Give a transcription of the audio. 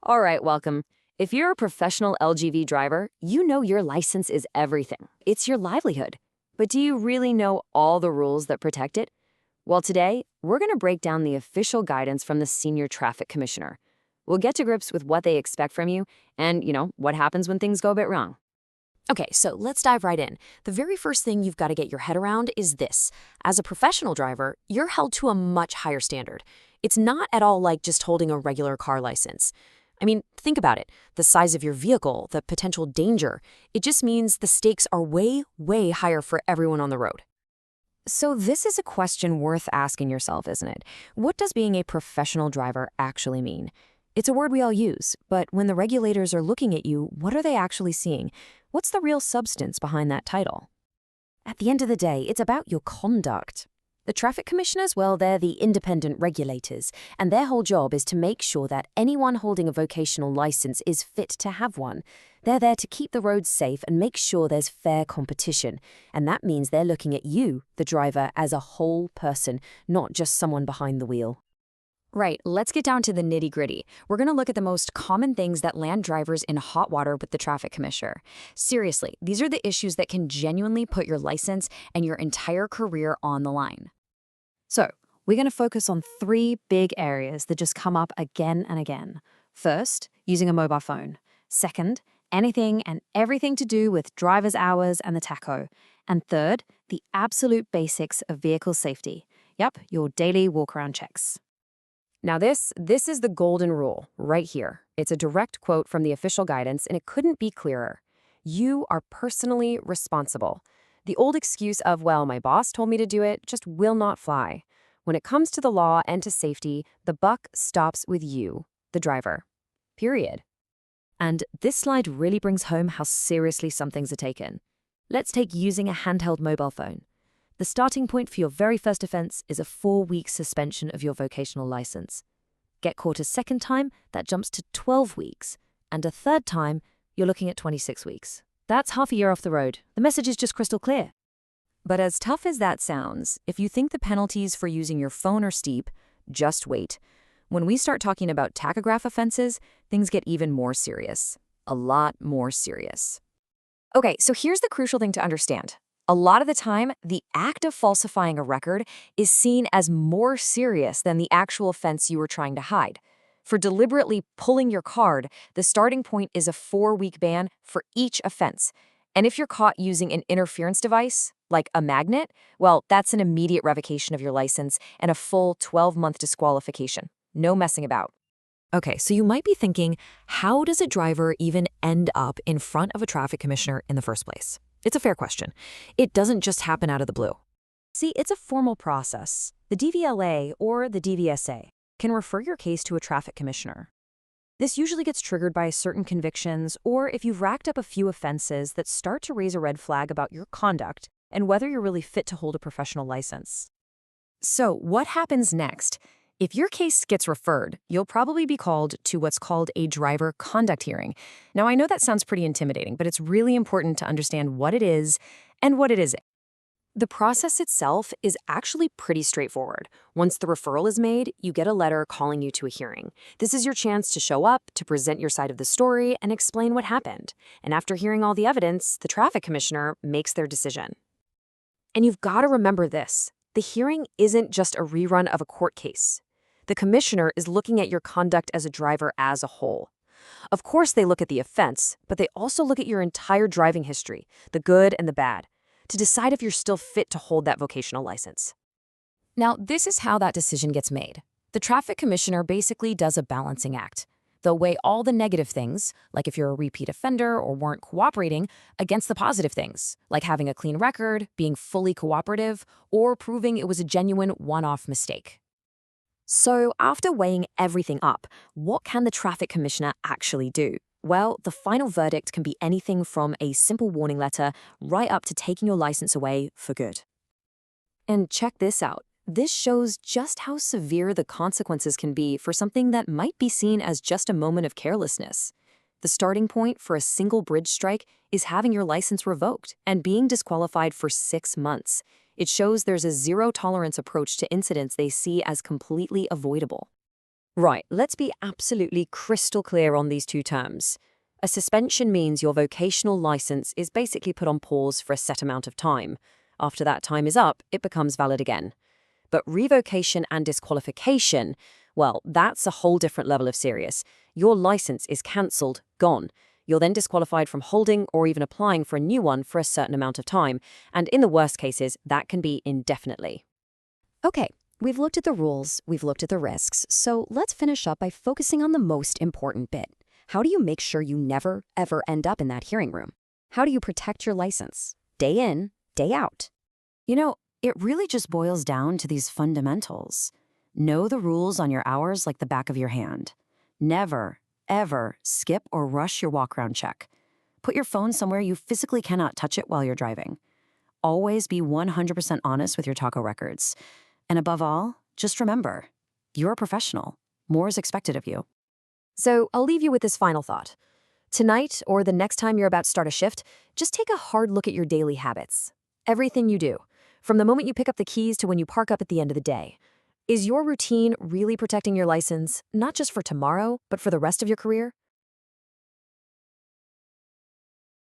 All right, welcome. If you're a professional LGV driver, you know your license is everything. It's your livelihood. But do you really know all the rules that protect it? Well, today, we're going to break down the official guidance from the Senior Traffic Commissioner. We'll get to grips with what they expect from you and, what happens when things go a bit wrong. Okay, so let's dive right in. The very first thing you've got to get your head around is this. As a professional driver, you're held to a much higher standard. It's not at all like just holding a regular car license. I mean, think about it. The size of your vehicle, the potential danger. It just means the stakes are way, way higher for everyone on the road. So this is a question worth asking yourself, isn't it? What does being a professional driver actually mean? It's a word we all use, but when the regulators are looking at you, what are they actually seeing? What's the real substance behind that title? At the end of the day, it's about your conduct. The traffic commissioners, well, they're the independent regulators, and their whole job is to make sure that anyone holding a vocational license is fit to have one. They're there to keep the roads safe and make sure there's fair competition, and that means they're looking at you, the driver, as a whole person, not just someone behind the wheel. Right, let's get down to the nitty-gritty. We're going to look at the most common things that land drivers in hot water with the traffic commissioner. Seriously, these are the issues that can genuinely put your license and your entire career on the line. So, we're going to focus on three big areas that just come up again and again. First, using a mobile phone. Second, anything and everything to do with driver's hours and the tacho. And third, the absolute basics of vehicle safety. Yep, your daily walk-around checks. Now this is the golden rule right here. It's a direct quote from the official guidance, and it couldn't be clearer. You are personally responsible. The old excuse of, well, my boss told me to do it, just will not fly. When it comes to the law and to safety, the buck stops with you, the driver. Period. And this slide really brings home how seriously some things are taken. Let's take using a handheld mobile phone. The starting point for your very first offense is a 4-week suspension of your vocational license. Get caught a second time, that jumps to 12 weeks. And a third time, you're looking at 26 weeks. That's half a year off the road. The message is just crystal clear. But as tough as that sounds, if you think the penalties for using your phone are steep, just wait. When we start talking about tachograph offenses, things get even more serious. A lot more serious. Okay, so here's the crucial thing to understand. A lot of the time, the act of falsifying a record is seen as more serious than the actual offense you were trying to hide. For deliberately pulling your card, the starting point is a 4-week ban for each offense. And if you're caught using an interference device, like a magnet, well, that's an immediate revocation of your license and a full 12-month disqualification. No messing about. Okay, so you might be thinking, how does a driver even end up in front of a traffic commissioner in the first place? It's a fair question. It doesn't just happen out of the blue. See, it's a formal process. The DVLA or the DVSA can refer your case to a traffic commissioner. This usually gets triggered by certain convictions or if you've racked up a few offenses that start to raise a red flag about your conduct and whether you're really fit to hold a professional license. So what happens next? If your case gets referred, you'll probably be called to what's called a driver conduct hearing. Now, I know that sounds pretty intimidating, but it's really important to understand what it is and what it isn't. The process itself is actually pretty straightforward. Once the referral is made, you get a letter calling you to a hearing. This is your chance to show up, to present your side of the story, and explain what happened. And after hearing all the evidence, the traffic commissioner makes their decision. And you've got to remember this. The hearing isn't just a rerun of a court case. The commissioner is looking at your conduct as a driver as a whole. Of course, they look at the offense, but they also look at your entire driving history, the good and the bad, to decide if you're still fit to hold that vocational license. Now, this is how that decision gets made. The traffic commissioner basically does a balancing act. They'll weigh all the negative things, like if you're a repeat offender or weren't cooperating, against the positive things, like having a clean record, being fully cooperative, or proving it was a genuine one-off mistake. So, after weighing everything up, what can the traffic commissioner actually do? Well, the final verdict can be anything from a simple warning letter right up to taking your license away for good. And check this out. This shows just how severe the consequences can be for something that might be seen as just a moment of carelessness. The starting point for a single bridge strike is having your license revoked and being disqualified for 6 months. It shows there's a zero-tolerance approach to incidents they see as completely avoidable. Right, let's be absolutely crystal clear on these two terms. A suspension means your vocational license is basically put on pause for a set amount of time. After that time is up, it becomes valid again. But revocation and disqualification, well, that's a whole different level of serious. Your license is cancelled, gone. You're then disqualified from holding or even applying for a new one for a certain amount of time, and in the worst cases, that can be indefinitely. Okay, we've looked at the rules, we've looked at the risks, so let's finish up by focusing on the most important bit. How do you make sure you never, ever end up in that hearing room? How do you protect your license? Day in, day out. You know, it really just boils down to these fundamentals. Know the rules on your hours like the back of your hand. Never, ever skip or rush your walk-around check. Put your phone somewhere you physically cannot touch it while you're driving. Always be 100% honest with your taco records. And above all, just remember, you're a professional. More is expected of you. So I'll leave you with this final thought. Tonight, or the next time you're about to start a shift, just take a hard look at your daily habits. Everything you do, from the moment you pick up the keys to when you park up at the end of the day. Is your routine really protecting your license, not just for tomorrow, but for the rest of your career?